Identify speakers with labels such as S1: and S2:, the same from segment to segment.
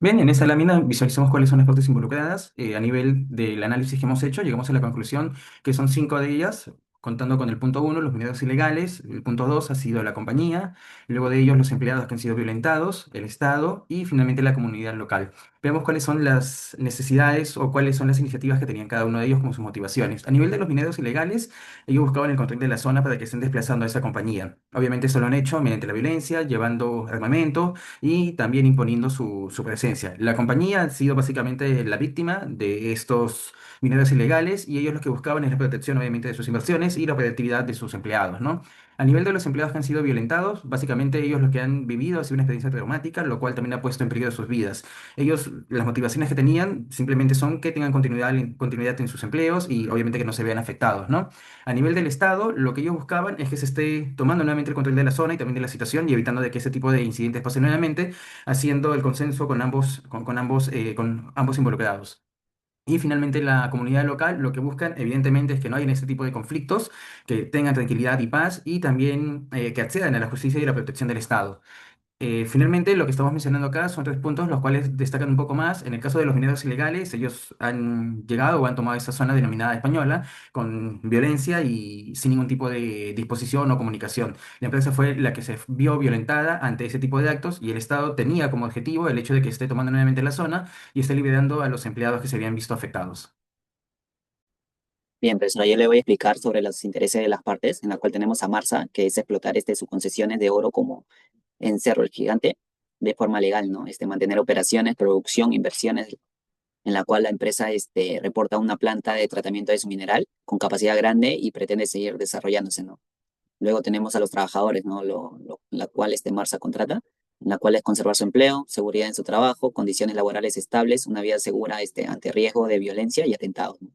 S1: Bien, en esta lámina visualizamos cuáles son las partes involucradas. A nivel del análisis que hemos hecho, llegamos a la conclusión que son cinco de ellas, contando con el punto uno, los mineros ilegales, el punto dos ha sido la compañía, luego de ellos los empleados que han sido violentados, el Estado y finalmente la comunidad local. Veamos cuáles son las necesidades o cuáles son las iniciativas que tenían cada uno de ellos como sus motivaciones. A nivel de los mineros ilegales, ellos buscaban el control de la zona para que estén desplazando a esa compañía. Obviamente eso lo han hecho mediante la violencia, llevando armamento y también imponiendo su presencia. La compañía ha sido básicamente la víctima de estos mineros ilegales y ellos lo que buscaban es la protección obviamente de sus inversiones y la operatividad de sus empleados, ¿no? A nivel de los empleados que han sido violentados, básicamente ellos lo que han vivido ha sido una experiencia traumática, lo cual también ha puesto en peligro sus vidas. Ellos, las motivaciones que tenían simplemente son que tengan continuidad en sus empleos y obviamente que no se vean afectados, ¿no? A nivel del Estado, lo que ellos buscaban es que se esté tomando nuevamente el control de la zona y también de la situación y evitando de que ese tipo de incidentes pasen nuevamente, haciendo el consenso con ambos involucrados. Y finalmente la comunidad local lo que buscan evidentemente es que no haya este tipo de conflictos, que tengan tranquilidad y paz y también que accedan a la justicia y la protección del Estado. Finalmente, lo que estamos mencionando acá son tres puntos los cuales destacan un poco más. En el caso de los mineros ilegales, ellos han llegado o han tomado esa zona denominada española con violencia y sin ningún tipo de disposición o comunicación. La empresa fue la que se vio violentada ante ese tipo de actos y el Estado tenía como objetivo el hecho de que esté tomando nuevamente la zona y esté liberando a los empleados que se habían visto afectados.
S2: Bien, pues ahora yo le voy a explicar sobre los intereses de las partes, en la cual tenemos a Marsa, que es explotar sus concesiones de oro como en Cerro el Gigante de forma legal, ¿no? Mantener operaciones, producción, inversiones, en la cual la empresa reporta una planta de tratamiento de su mineral con capacidad grande y pretende seguir desarrollándose, ¿no? Luego tenemos a los trabajadores, ¿no? La cual Marsa contrata, en la cual es conservar su empleo, seguridad en su trabajo, condiciones laborales estables, una vida segura ante riesgo de violencia y atentados, ¿no?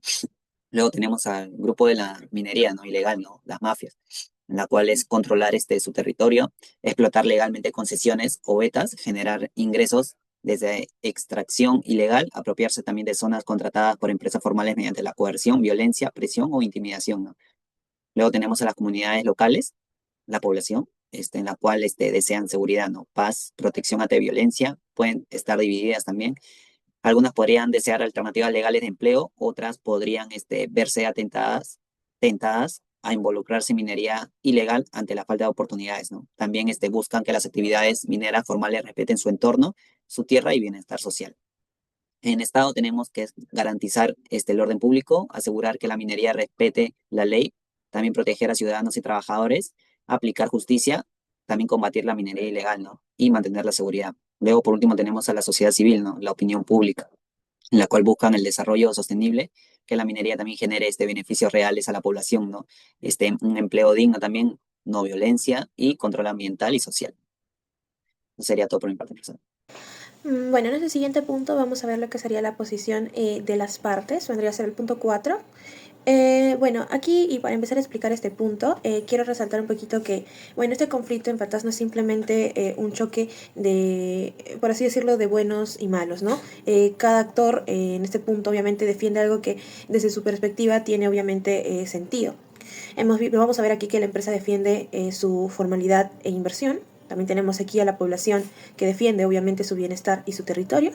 S2: Luego tenemos al grupo de la minería, ¿no? Ilegal, ¿no? Las mafias, en la cual es controlar su territorio, explotar legalmente concesiones o vetas, generar ingresos desde extracción ilegal, apropiarse también de zonas contratadas por empresas formales mediante la coerción, violencia, presión o intimidación, ¿no? Luego tenemos a las comunidades locales, la población, en la cual desean seguridad, ¿no? Paz, protección ante violencia, pueden estar divididas también. Algunas podrían desear alternativas legales de empleo, otras podrían verse tentadas a involucrarse en minería ilegal ante la falta de oportunidades, ¿no? También buscan que las actividades mineras formales respeten su entorno, su tierra y bienestar social. En Estado tenemos que garantizar el orden público, asegurar que la minería respete la ley, también proteger a ciudadanos y trabajadores, aplicar justicia, también combatir la minería ilegal, ¿no? Y mantener la seguridad. Luego, por último, tenemos a la sociedad civil, ¿no? La opinión pública, en la cual buscan el desarrollo sostenible, que la minería también genere beneficios reales a la población, ¿no? Un empleo digno también, no violencia y control ambiental y social. Eso sería todo por mi parte, profesor.
S3: Bueno, en este siguiente punto vamos a ver lo que sería la posición de las partes, vendría a ser el punto 4. Bueno, aquí y para empezar a explicar este punto, quiero resaltar un poquito que, bueno, este conflicto en verdad no es simplemente un choque de, por así decirlo, de buenos y malos, ¿no? Cada actor en este punto obviamente defiende algo que desde su perspectiva tiene obviamente sentido. Vamos a ver aquí que la empresa defiende su formalidad e inversión. También tenemos aquí a la población que defiende obviamente su bienestar y su territorio.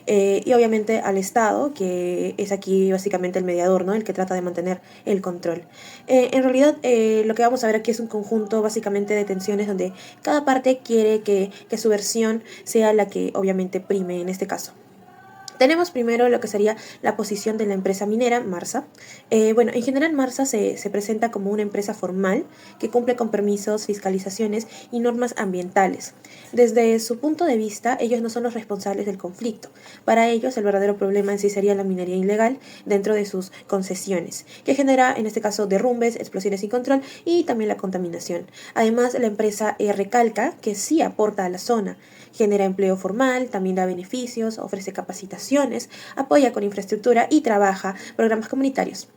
S3: Y obviamente al Estado, que es aquí básicamente el mediador, ¿no? El que trata de mantener el control. En realidad lo que vamos a ver aquí es un conjunto básicamente de tensiones donde cada parte quiere que su versión sea la que obviamente prime en este caso. Tenemos primero lo que sería la posición de la empresa minera, Marsa. Bueno, en general Marsa se presenta como una empresa formal que cumple con permisos, fiscalizaciones y normas ambientales. Desde su punto de vista, ellos no son los responsables del conflicto. Para ellos, el verdadero problema en sí sería la minería ilegal dentro de sus concesiones, que genera, en este caso, derrumbes, explosiones sin control y también la contaminación. Además, la empresa recalca que sí aporta a la zona, genera empleo formal, también da beneficios, ofrece capacitaciones, apoya con infraestructura y trabaja programas comunitarios.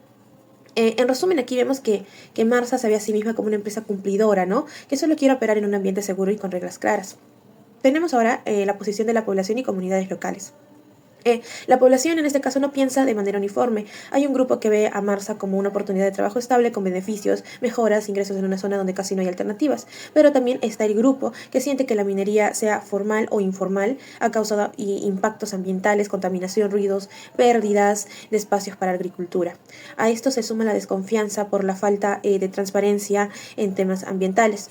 S3: En resumen, aquí vemos que Marsa se ve a sí misma como una empresa cumplidora, ¿no? Que solo quiere operar en un ambiente seguro y con reglas claras. Tenemos ahora la posición de la población y comunidades locales. La población en este caso no piensa de manera uniforme. Hay un grupo que ve a Marsa como una oportunidad de trabajo estable con beneficios, mejoras, ingresos en una zona donde casi no hay alternativas. Pero también está el grupo que siente que la minería, sea formal o informal, ha causado impactos ambientales, contaminación, ruidos, pérdidas de espacios para agricultura. A esto se suma la desconfianza por la falta de transparencia en temas ambientales.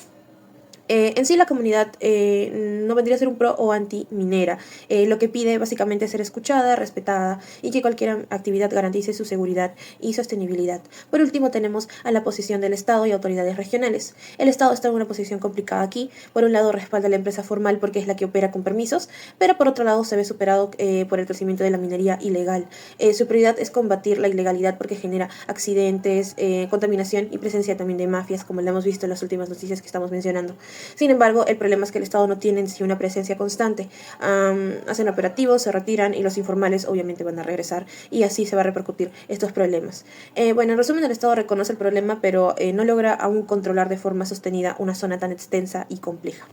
S3: En sí la comunidad no vendría a ser un pro o anti minera. Lo que pide básicamente es ser escuchada, respetada y que cualquier actividad garantice su seguridad y sostenibilidad. Por último tenemos a la posición del Estado y autoridades regionales. El Estado está en una posición complicada aquí. Por un lado respalda a la empresa formal porque es la que opera con permisos, pero por otro lado se ve superado por el crecimiento de la minería ilegal. Su prioridad es combatir la ilegalidad porque genera accidentes, contaminación y presencia también de mafias, como lo hemos visto en las últimas noticias que estamos mencionando. Sin embargo, el problema es que el Estado no tiene en sí una presencia constante. Hacen operativos, se retiran y los informales obviamente van a regresar y así se va a repercutir estos problemas. Bueno, en resumen, el Estado reconoce el problema, pero no logra aún controlar de forma sostenida una zona tan extensa y compleja.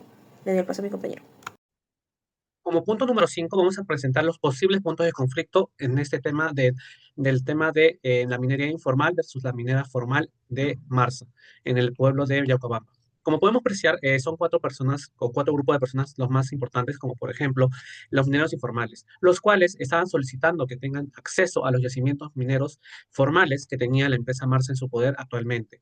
S3: Le doy el paso a mi compañero.
S4: Como punto número 5, vamos a presentar los posibles puntos de conflicto en este tema del tema de la minería informal versus la minera formal de Marsa, en el pueblo de Yacuabamba. Como podemos apreciar, son 4 personas o 4 grupos de personas los más importantes, como por ejemplo los mineros informales, los cuales estaban solicitando que tengan acceso a los yacimientos mineros formales que tenía la empresa Marsa en su poder actualmente.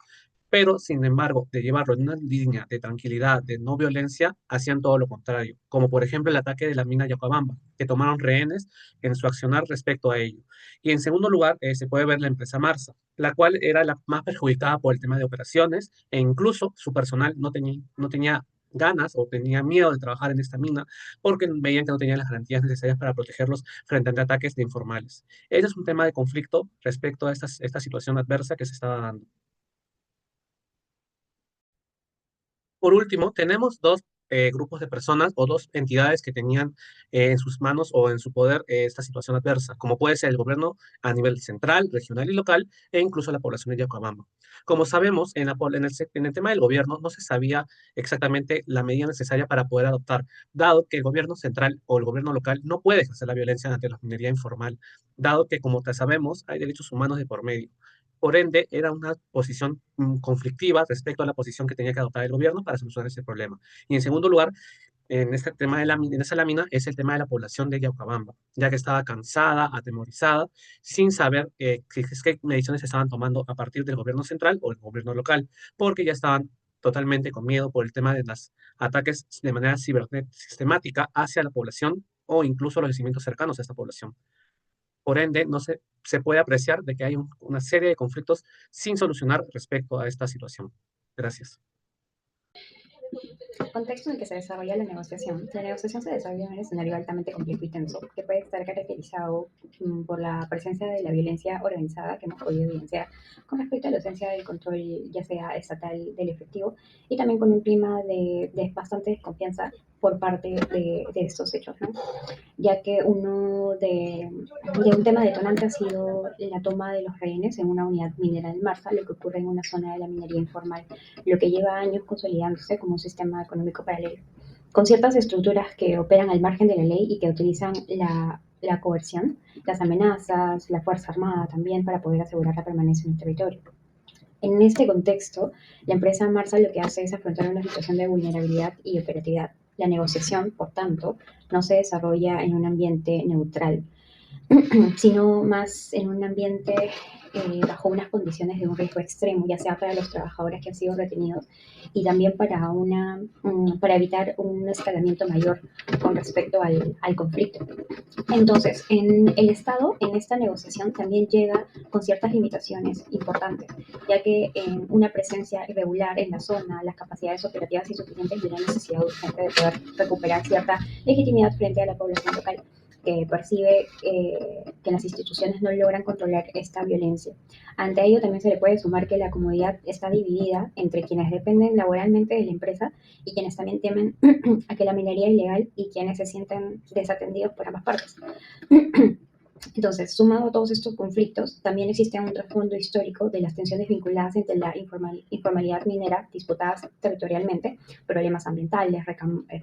S4: Pero, sin embargo, de llevarlo en una línea de tranquilidad, de no violencia, hacían todo lo contrario, como por ejemplo el ataque de la mina Yacabamba, que tomaron rehenes en su accionar respecto a ello. Y en segundo lugar, se puede ver la empresa Marsa, la cual era la más perjudicada por el tema de operaciones, e incluso su personal no tenía ganas o tenía miedo de trabajar en esta mina porque veían que no tenían las garantías necesarias para protegerlos frente a ataques de informales. Ese es un tema de conflicto respecto a esta situación adversa que se estaba dando. Por último, tenemos 2 grupos de personas o 2 entidades que tenían en sus manos o en su poder esta situación adversa, como puede ser el gobierno a nivel central, regional y local, e incluso la población de Yacuabamba. Como sabemos, en el tema del gobierno no se sabía exactamente la medida necesaria para poder adoptar, dado que el gobierno central o el gobierno local no puede ejercer la violencia ante la minería informal, dado que, como te sabemos, hay derechos humanos de por medio. Por ende, era una posición conflictiva respecto a la posición que tenía que adoptar el gobierno para solucionar ese problema. Y en segundo lugar, en este tema en esa lámina es el tema de la población de Yaukabamba, ya que estaba cansada, atemorizada, sin saber qué mediciones se estaban tomando a partir del gobierno central o el gobierno local, porque ya estaban totalmente con miedo por el tema de los ataques de manera sistemática hacia la población o incluso los yacimientos cercanos a esta población. Por ende, no se puede apreciar de que hay una serie de conflictos sin solucionar respecto a esta situación. Gracias.
S5: Contexto en el que se desarrolla la negociación. La negociación se desarrolla en un escenario altamente complejo y tenso, que puede estar caracterizado por la presencia de la violencia organizada que hemos podido evidenciar con respecto a la ausencia del control, ya sea estatal, del efectivo, y también con un clima de bastante desconfianza por parte de estos hechos, ¿no? Ya que un tema detonante ha sido la toma de los rehenes en una unidad minera del Marsa, lo que ocurre en una zona de la minería informal, lo que lleva años consolidándose como un sistema económico paralelo, con ciertas estructuras que operan al margen de la ley y que utilizan la coerción, las amenazas, la fuerza armada también para poder asegurar la permanencia en el territorio. En este contexto, la empresa Marsa lo que hace es afrontar una situación de vulnerabilidad y operatividad. La negociación, por tanto, no se desarrolla en un ambiente neutral, sino más en un ambiente bajo unas condiciones de un riesgo extremo, ya sea para los trabajadores que han sido retenidos y también para evitar un escalamiento mayor con respecto al conflicto. Entonces, en el Estado, en esta negociación, también llega con ciertas limitaciones importantes, ya que en una presencia irregular en la zona, las capacidades operativas insuficientes y una necesidad urgente de poder recuperar cierta legitimidad frente a la población local, que percibe que las instituciones no logran controlar esta violencia. Ante ello también se le puede sumar que la comunidad está dividida entre quienes dependen laboralmente de la empresa y quienes también temen a que la minería ilegal y quienes se sienten desatendidos por ambas partes. Entonces, sumado a todos estos conflictos, también existe un trasfondo histórico de las tensiones vinculadas entre la informalidad minera disputada territorialmente, problemas ambientales,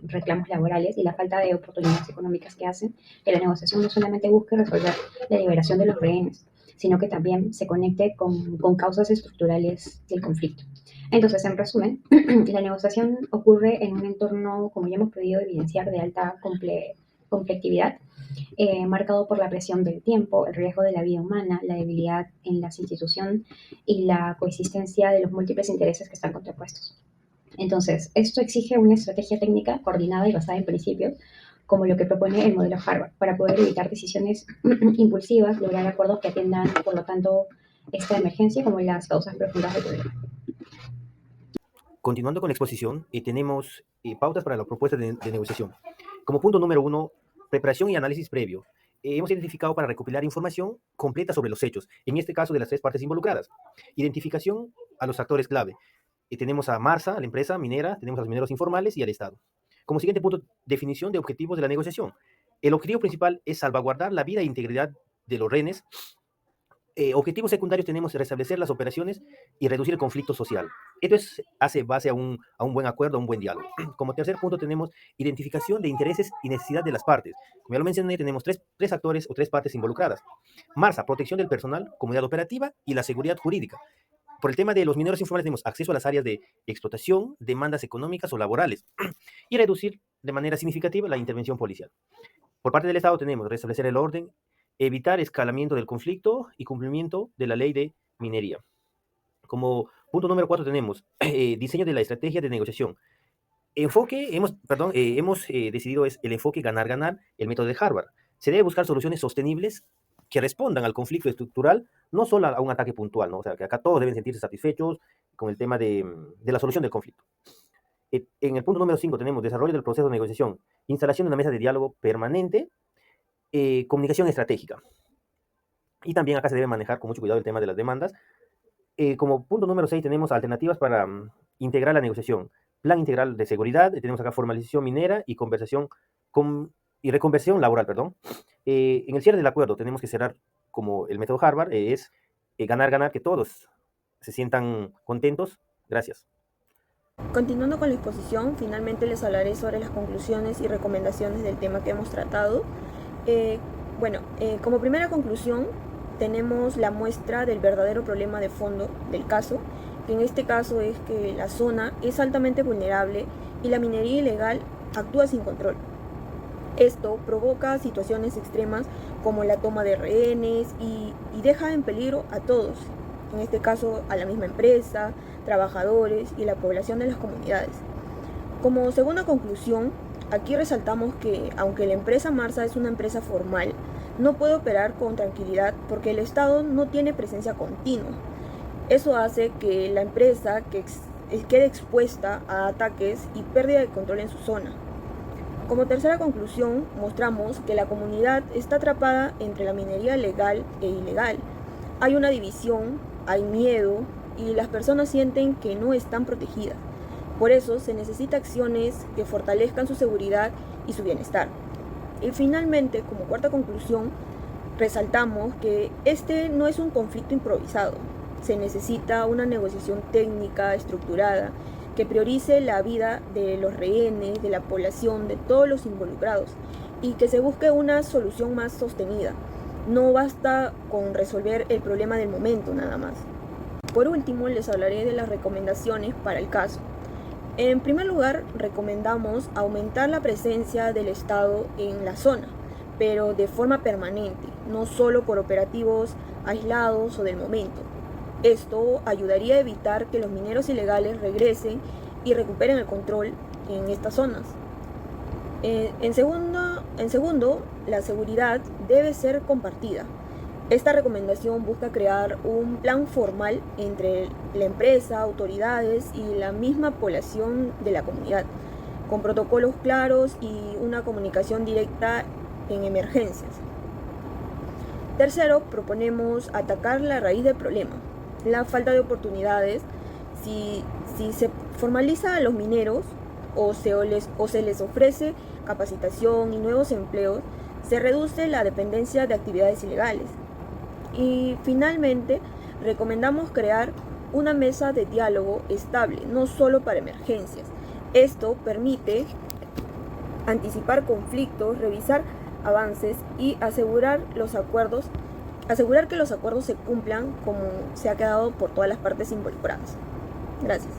S5: reclamos laborales y la falta de oportunidades económicas que hacen que la negociación no solamente busque resolver la liberación de los rehenes, sino que también se conecte con causas estructurales del conflicto. Entonces, en resumen, la negociación ocurre en un entorno, como ya hemos podido evidenciar, de alta complejidad, marcado por la presión del tiempo, el riesgo de la vida humana, la debilidad en las instituciones y la coexistencia de los múltiples intereses que están contrapuestos. Entonces, esto exige una estrategia técnica coordinada y basada en principios, como lo que propone el modelo Harvard, para poder evitar decisiones impulsivas, lograr acuerdos que atiendan, por lo tanto, esta emergencia como las causas profundas del problema.
S6: Continuando con la exposición, tenemos pautas para la propuesta de negociación. Como punto número 1, preparación y análisis previo. Hemos identificado para recopilar información completa sobre los hechos, en este caso de las 3 partes involucradas. Identificación a los actores clave. Tenemos a Marsa, la empresa minera, tenemos a los mineros informales y al Estado. Como siguiente punto, definición de objetivos de la negociación. El objetivo principal es salvaguardar la vida e integridad de los rehenes. Objetivos secundarios tenemos restablecer las operaciones y reducir el conflicto social. Esto hace base a un buen acuerdo, a un buen diálogo. Como tercer punto tenemos identificación de intereses y necesidad de las partes. Como ya lo mencioné, tenemos tres actores o 3 partes involucradas. Marsa, protección del personal, comunidad operativa y la seguridad jurídica. Por el tema de los mineros informales tenemos acceso a las áreas de explotación, demandas económicas o laborales y reducir de manera significativa la intervención policial. Por parte del Estado tenemos restablecer el orden, evitar escalamiento del conflicto y cumplimiento de la ley de minería. Como punto número 4 tenemos diseño de la estrategia de negociación. Hemos decidido es el enfoque ganar-ganar, el método de Harvard. Se debe buscar soluciones sostenibles que respondan al conflicto estructural, no solo a un ataque puntual, ¿no? O sea, que acá todos deben sentirse satisfechos con el tema de la solución del conflicto. En el punto número 5 tenemos desarrollo del proceso de negociación, instalación de una mesa de diálogo permanente, comunicación estratégica. Y también acá se debe manejar con mucho cuidado el tema de las demandas. Como punto número 6 tenemos alternativas para integrar la negociación. Plan integral de seguridad, tenemos acá formalización minera y reconversión laboral, perdón. En el cierre del acuerdo tenemos que cerrar como el método Harvard, es ganar-ganar, que todos se sientan contentos. Gracias.
S3: Continuando con la exposición, finalmente les hablaré sobre las conclusiones y recomendaciones del tema que hemos tratado. Como primera conclusión, tenemos la muestra del verdadero problema de fondo del caso, que en este caso es que la zona es altamente vulnerable y la minería ilegal actúa sin control. Esto provoca situaciones extremas como la toma de rehenes y deja en peligro a todos, en este caso a la misma empresa, trabajadores y la población de las comunidades. Como segunda conclusión, aquí resaltamos que aunque la empresa Marsa es una empresa formal, no puede operar con tranquilidad porque el Estado no tiene presencia continua. Eso hace que la empresa quede expuesta a ataques y pérdida de control en su zona. Como tercera conclusión, mostramos que la comunidad está atrapada entre la minería legal e ilegal. Hay una división, hay miedo y las personas sienten que no están protegidas. Por eso se necesitan acciones que fortalezcan su seguridad y su bienestar. Y finalmente, como cuarta conclusión, resaltamos que este no es un conflicto improvisado. Se necesita una negociación técnica, estructurada, que priorice la vida de los rehenes, de la población, de todos los involucrados, y que se busque una solución más sostenida. No basta con resolver el problema del momento nada más. Por último, les hablaré de las recomendaciones para el caso. En primer lugar, recomendamos aumentar la presencia del Estado en la zona, pero de forma permanente, no solo por operativos aislados o del momento. Esto ayudaría a evitar que los mineros ilegales regresen y recuperen el control en estas zonas. En segundo, la seguridad debe ser compartida. Esta recomendación busca crear un plan formal entre la empresa, autoridades y la misma población de la comunidad, con protocolos claros y una comunicación directa en emergencias. Tercero, proponemos atacar la raíz del problema, la falta de oportunidades. Si se formaliza a los mineros o se les ofrece capacitación y nuevos empleos,
S7: se reduce la dependencia de actividades ilegales. Y finalmente, recomendamos crear una mesa de diálogo estable, no solo para emergencias. Esto permite anticipar conflictos, revisar avances y asegurar que los acuerdos se cumplan como se ha quedado por todas las partes involucradas. Gracias.